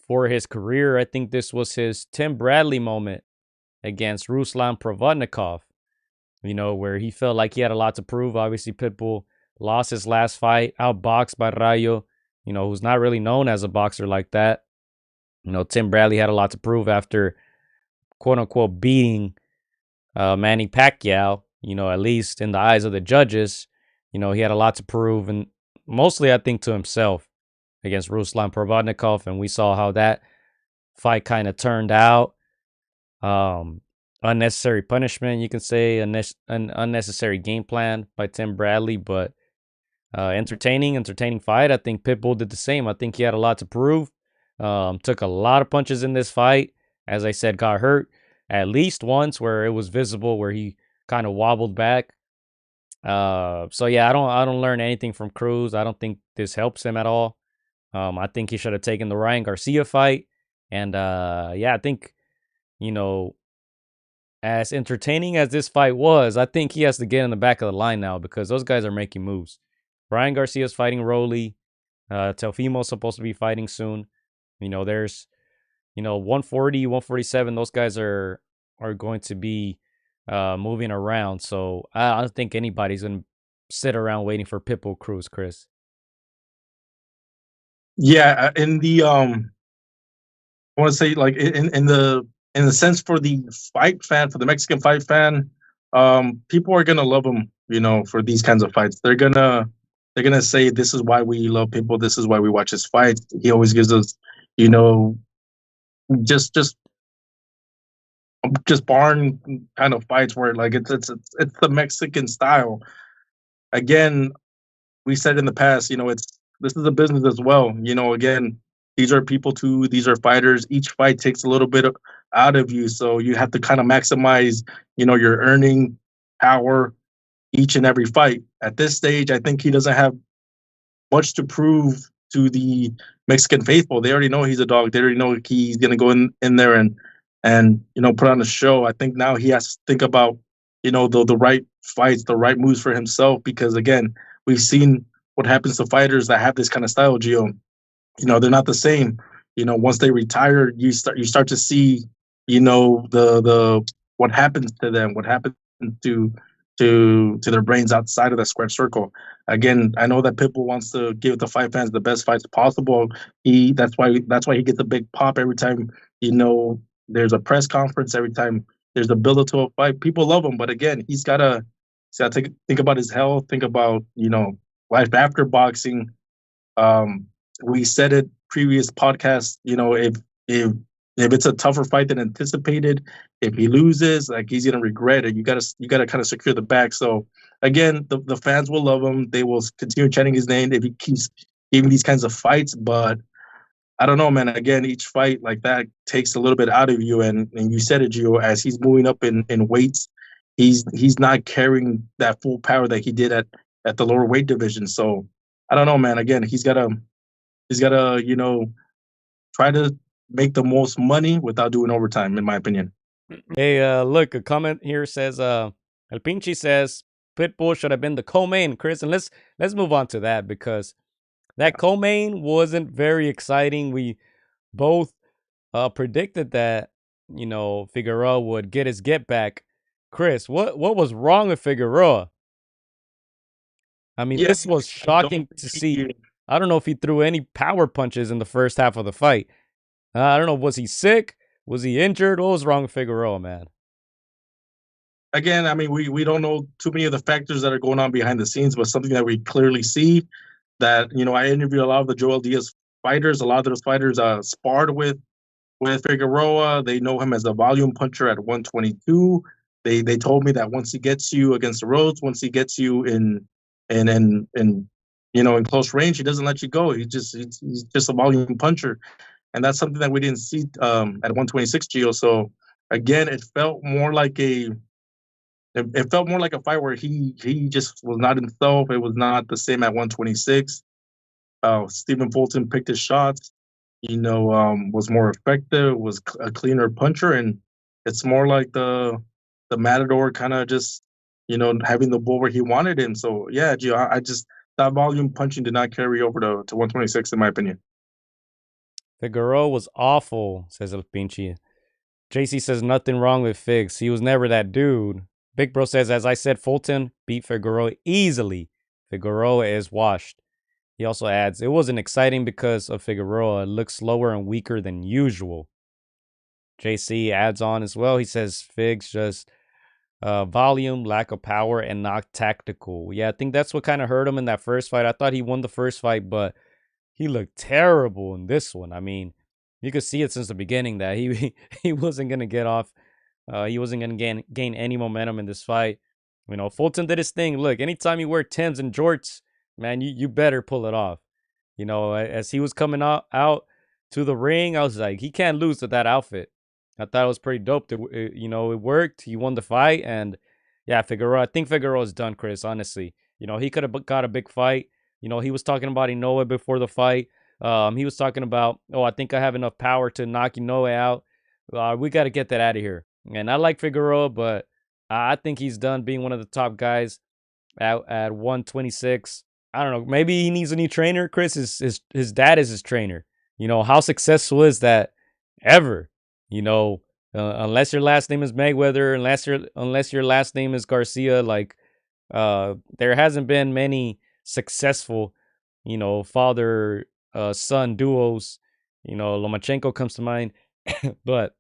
for his career. I think this was his Tim Bradley moment against Ruslan Provodnikov, where he felt like he had a lot to prove. Obviously, Pitbull lost his last fight, outboxed by Rayo, who's not really known as a boxer like that. Tim Bradley had a lot to prove after, quote unquote, beating Manny Pacquiao, at least in the eyes of the judges. He had a lot to prove, and mostly, I think, to himself against Ruslan Provodnikov, and we saw how that fight kind of turned out. Unnecessary punishment, you can say, an unnecessary game plan by Tim Bradley, but entertaining fight. I think Pitbull did the same. I think he had a lot to prove. Took a lot of punches in this fight. As I said, got hurt at least once where it was visible, where he kind of wobbled back. So yeah, I don't learn anything from Cruz. I don't think this helps him at all. I think he should have taken the Ryan Garcia fight. And yeah, I think, as entertaining as this fight was, I think he has to get in the back of the line now because those guys are making moves. Ryan Garcia's fighting Rolly. Teofimo's supposed to be fighting soon. There's, 140, 147. Those guys are going to be moving around. So I don't think anybody's going to sit around waiting for Pitbull Cruz, Chris. Yeah, in the I want to say, like, in the sense for the fight fan, for the Mexican fight fan, people are gonna love him, for these kinds of fights. They're gonna say, this is why we love Pitbull. This is why we watch his fights. He always gives us, just barn kind of fights where, like, it's the Mexican style. Again, we said in the past, this is a business as well. Again, these are people too. These are fighters. Each fight takes a little bit out of you, so you have to kind of maximize, your earning power each and every fight. At this stage, I think he doesn't have much to prove to the Mexican faithful. They already know he's a dog. They already know he's going to go in there and put on a show. I think now he has to think about, the right fights, the right moves for himself, because again, we've seen what happens to fighters that have this kind of style, Gio. They're not the same. Once they retire, you start to see, the what happens to them, what happens to their brains outside of the square circle. Again, I know that Pitbull wants to give the fight fans the best fights possible. That's why he gets a big pop every time, there's a press conference, every time there's a build to a fight. People love him, but again, he's gotta think about his health, think about, life after boxing. We said it previous podcast, if it's a tougher fight than anticipated, if he loses, like, he's gonna regret it. You gotta kind of secure the back. So again, the fans will love him. They will continue chanting his name if he keeps giving these kinds of fights. But I don't know, man. Again, each fight like that takes a little bit out of you, and you said it, Gio. As he's moving up in weights, he's not carrying that full power that he did at the lower weight division. So I don't know, man. Again, he's gotta try to make the most money without doing overtime, in my opinion. Hey, look, a comment here says, El Pinchi says Pitbull should have been the co-main, Chris, and let's move on to that, because that co-main wasn't very exciting. We both predicted that, Figueroa would get his get back. Chris, what was wrong with Figueroa? I mean, this was shocking to see. I don't know if he threw any power punches in the first half of the fight. I don't know. Was he sick? Was he injured? What was wrong with Figueroa, man? Again, I mean, we don't know too many of the factors that are going on behind the scenes, but something that we clearly see that, I interviewed a lot of the Joel Diaz fighters. A lot of those fighters sparred with Figueroa. They know him as a volume puncher at 122. They told me that once he gets you against the ropes, once he gets you in close range, he doesn't let you go. He's just a volume puncher, and that's something that we didn't see at 126, Gio. So again, it felt more like a fight where he just was not himself. It was not the same at 126. Stephen Fulton picked his shots, was more effective, was a cleaner puncher, and it's more like the Matador kind of just, having the bull where he wanted him. So yeah, Gio, I just, that volume punching did not carry over to 126, in my opinion. Figueroa was awful, says El Pinche. JC says nothing wrong with Figs. He was never that dude. Big Bro says, as I said, Fulton beat Figueroa easily. Figueroa is washed. He also adds, it wasn't exciting because of Figueroa. It looked slower and weaker than usual. JC adds on as well. He says, Figs just volume, lack of power, and not tactical. Yeah, I think that's what kind of hurt him in that first fight. I thought he won the first fight, but he looked terrible in this one. I mean, you could see it since the beginning that he wasn't gonna get off. He wasn't gonna gain any momentum in this fight. You know, Fulton did his thing. Look, anytime you wear Timbs and jorts, man, you better pull it off. You know, as he was coming out to the ring, I was like, he can't lose to that outfit. I thought it was pretty dope. You know, it worked. He won the fight, and yeah, Figueroa. I think Figueroa's done, Chris. Honestly, you know, he could have got a big fight. You know, he was talking about Inoue before the fight. He was talking about, oh, I think I have enough power to knock Inoue out. We got to get that out of here. And I like Figueroa, but I think he's done being one of the top guys at 126. I don't know. Maybe he needs a new trainer. Chris, his dad is his trainer. You know, how successful is that ever? You know, unless your last name is Mayweather, unless your last name is Garcia, like there hasn't been many successful, you know, father son duos. You know, Lomachenko comes to mind, but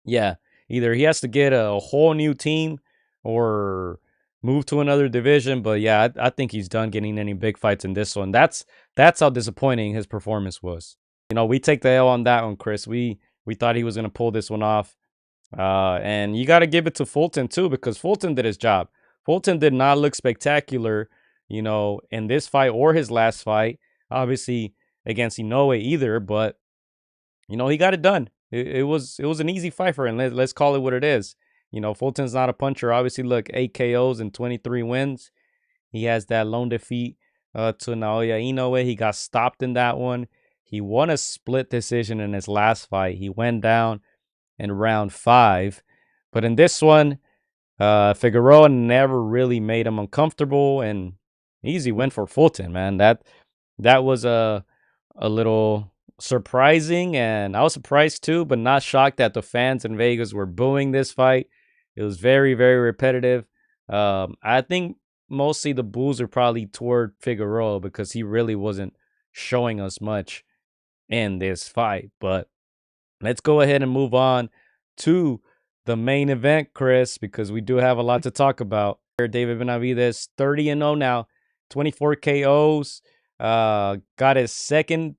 yeah, either he has to get a whole new team or move to another division. But yeah, I think he's done getting any big fights in this one. That's how disappointing his performance was. You know, we take the L on that one, Chris. We thought he was gonna pull this one off. And you got to give it to Fulton too, because Fulton did his job. Fulton did not look spectacular, you know, in this fight or his last fight. Obviously against Inoue either, but you know he got it done. It was an easy fight for him. Let's call it what it is. You know, Fulton's not a puncher. Obviously, look, 8 KOs and 23 wins. He has that lone defeat to Naoya Inoue. He got stopped in that one. He won a split decision in his last fight. He went down in round 5. But in this one, Figueroa never really made him uncomfortable, and easy win for Fulton, man. That was a little surprising, and I was surprised too, but not shocked that the fans in Vegas were booing this fight. It was very, very repetitive. I think mostly the boos are probably toward Figueroa because he really wasn't showing us much in this fight. But let's go ahead and move on to the main event, Chris, because we do have a lot to talk about. David Benavidez, 30-0 now, 24 KOs. Got his second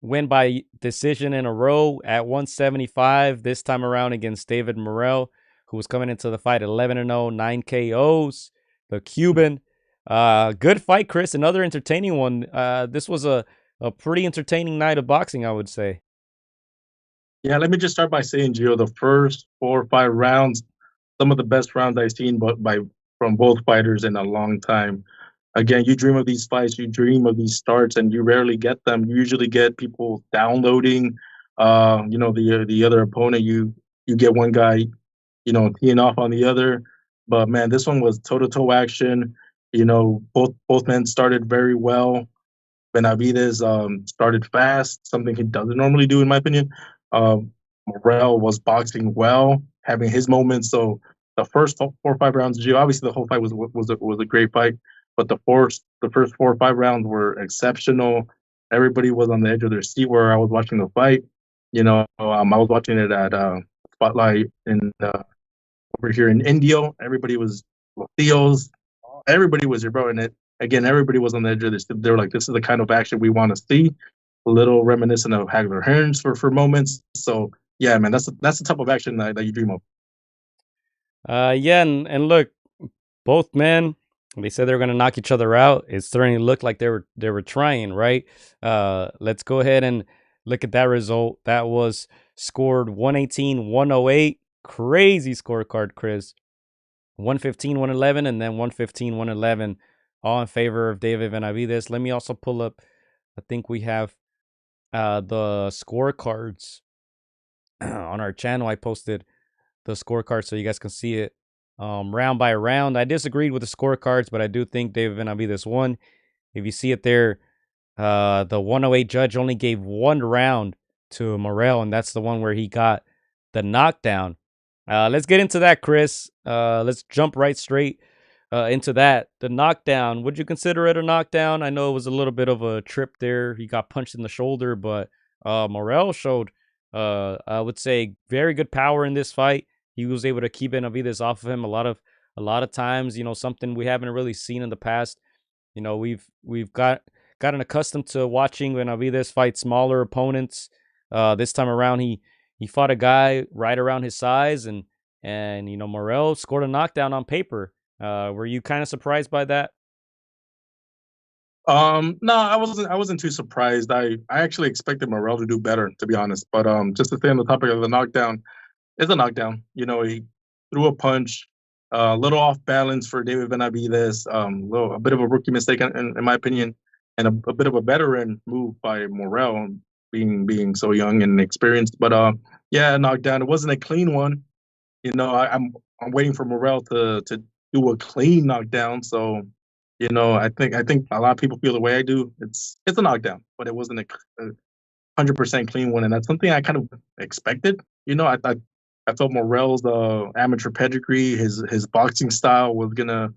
win by decision in a row at 175. This time around against David Morrell, who was coming into the fight 11-0, 9 KOs. The Cuban. Good fight, Chris. Another entertaining one. This was a pretty entertaining night of boxing, I would say. Yeah, let me just start by saying, Gio, the first 4 or 5 rounds, some of the best rounds I've seen, but from both fighters in a long time. Again, you dream of these fights, you dream of these starts, and you rarely get them. You usually get people downloading, you know, the other opponent. You get one guy, you know, teeing off on the other. But man, this one was toe to toe action. You know, both men started very well. Benavidez started fast, something he doesn't normally do, in my opinion. Morrell was boxing well, having his moments. So the first 4 or 5 rounds, obviously the whole fight was a great fight, but the first 4 or 5 rounds were exceptional. Everybody was on the edge of their seat where I was watching the fight. You know, I was watching it at Spotlight in over here in Indio. Everybody was Theos. Everybody was here, bro. And again, everybody was on the edge of this. They were like, "This is the kind of action we want to see." A little reminiscent of Hagler Hearns for moments. So yeah, man, that's the type of action that you dream of. Yeah, and look, both men, they said they were gonna knock each other out. It certainly looked like they were trying, right? Let's go ahead and look at that result. That was scored 118-108. Crazy scorecard, Chris. 115, 111, and then 115, 111, all in favor of David Benavidez. Let me also pull up. I think we have the scorecards on our channel. I posted the scorecard so you guys can see it round by round. I disagreed with the scorecards, but I do think David Benavidez won. If you see it there, The 108 judge only gave one round to Morrell, and that's the one where he got the knockdown. Let's get into that, Chris. Let's jump right straight into that. The knockdown. Would you consider it a knockdown? I know it was a little bit of a trip there. He got punched in the shoulder, but Morrell showed, I would say, very good power in this fight. He was able to keep Benavidez off of him a lot of times. Something we haven't really seen in the past. We've gotten accustomed to watching Benavidez fight smaller opponents. This time around, he fought a guy right around his size, and Morrell scored a knockdown on paper. Were you kind of surprised by that? No, I wasn't too surprised. I actually expected Morrell to do better, to be honest. But just to stay on the topic of the knockdown, it's a knockdown. He threw a punch, a little off balance for David Benavidez, a bit of a rookie mistake in my opinion, and a bit of a veteran move by Morrell, being so young and experienced. But yeah, a knockdown. It wasn't a clean one. I'm waiting for Morrell to do a clean knockdown. So I think a lot of people feel the way I do. It's a knockdown, but it wasn't a 100% clean one, and that's something I kind of expected. I felt Morrell's amateur pedigree, his boxing style was gonna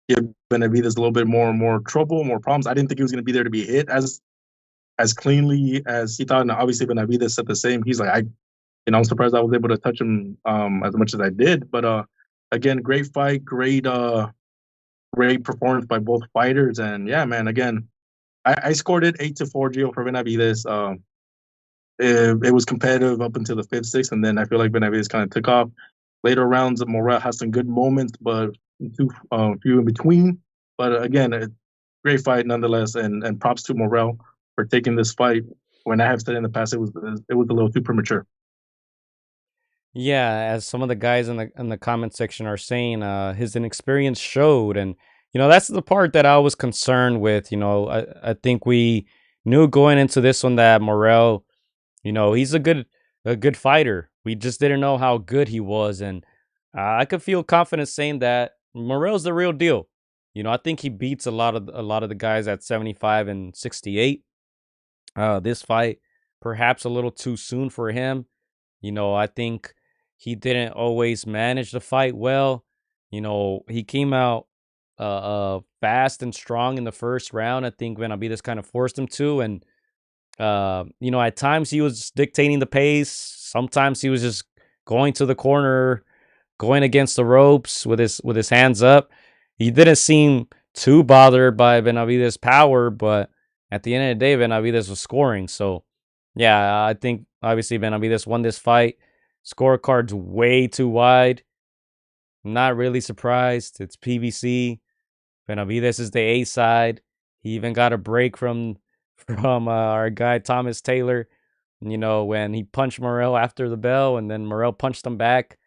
give Benavidez a little bit more trouble, more problems. I didn't think he was gonna be there to be hit as cleanly as he thought. And obviously Benavidez said the same. He's like, I'm surprised I was able to touch him as much as I did. But again, great fight, great performance by both fighters. And yeah, man, again, I scored it 8-4 Gio for Benavidez. It was competitive up until the fifth, sixth, and then I feel like Benavidez kind of took off. Later rounds, Morrell has some good moments, but too few in between. But again, a great fight nonetheless, and props to Morrell for taking this fight. When I have said in the past, it was a little too premature. Yeah, as some of the guys in the comment section are saying, his inexperience showed, and that's the part that I was concerned with. I think we knew going into this one that Morrell, he's a good fighter. We just didn't know how good he was, and I could feel confident saying that Morrell's the real deal. I think he beats a lot of the guys at 75 and 68. This fight perhaps a little too soon for him. I think he didn't always manage the fight well. He came out fast and strong in the first round. I think Benavidez kind of forced him to, and at times he was dictating the pace. Sometimes he was just going to the corner, going against the ropes with his hands up. He didn't seem too bothered by Benavidez' power, but at the end of the day, Benavidez was scoring. So, yeah, I think obviously Benavidez won this fight. Scorecard's way too wide. Not really surprised. It's PBC. Benavidez is the A side. He even got a break from our guy Thomas Taylor. When he punched Morrell after the bell, and then Morrell punched him back.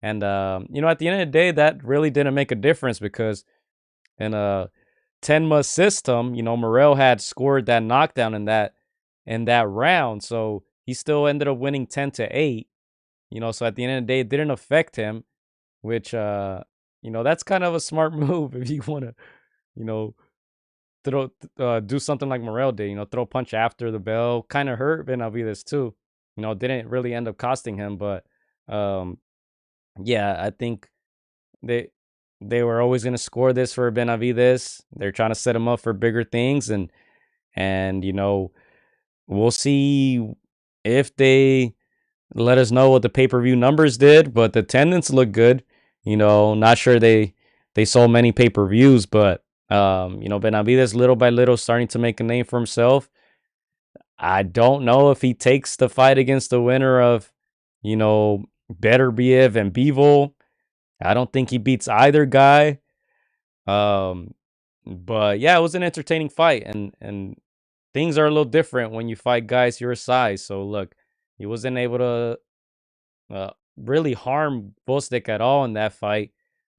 And at the end of the day, that really didn't make a difference because in a 10 must system, Morrell had scored that knockdown in that round, so he still ended up winning 10-8. So at the end of the day, it didn't affect him, which that's kind of a smart move if you want to, you know, throw do something like Morrell did, throw a punch after the bell. Kind of hurt Benavidez too. Didn't really end up costing him, but um, yeah, I think they they were always going to score this for Benavidez. They're trying to set him up for bigger things, and we'll see if they let us know what the pay-per-view numbers did, but the attendance looked good. Not sure they sold many pay-per-views, but Benavidez little by little starting to make a name for himself. I don't know if he takes the fight against the winner of, you know, Beterbiev and Bivol. I don't think he beats either guy. Um, but yeah, it was an entertaining fight, and things are a little different when you fight guys your size. So look, he wasn't able to really harm Vostek at all in that fight.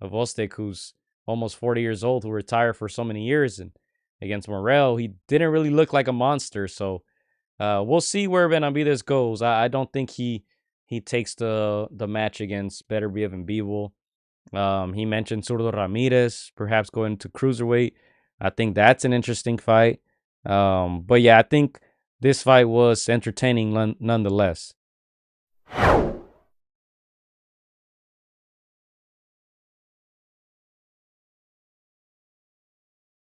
Vostek, who's almost 40 years old, who retired for so many years, and against Morrell, he didn't really look like a monster. So we'll see where Benavidez goes. I don't think he takes the match against Beterbiev and Bivol. He mentioned Zurdo Ramirez perhaps going to cruiserweight. I think that's an interesting fight. But yeah, I think this fight was entertaining nonetheless.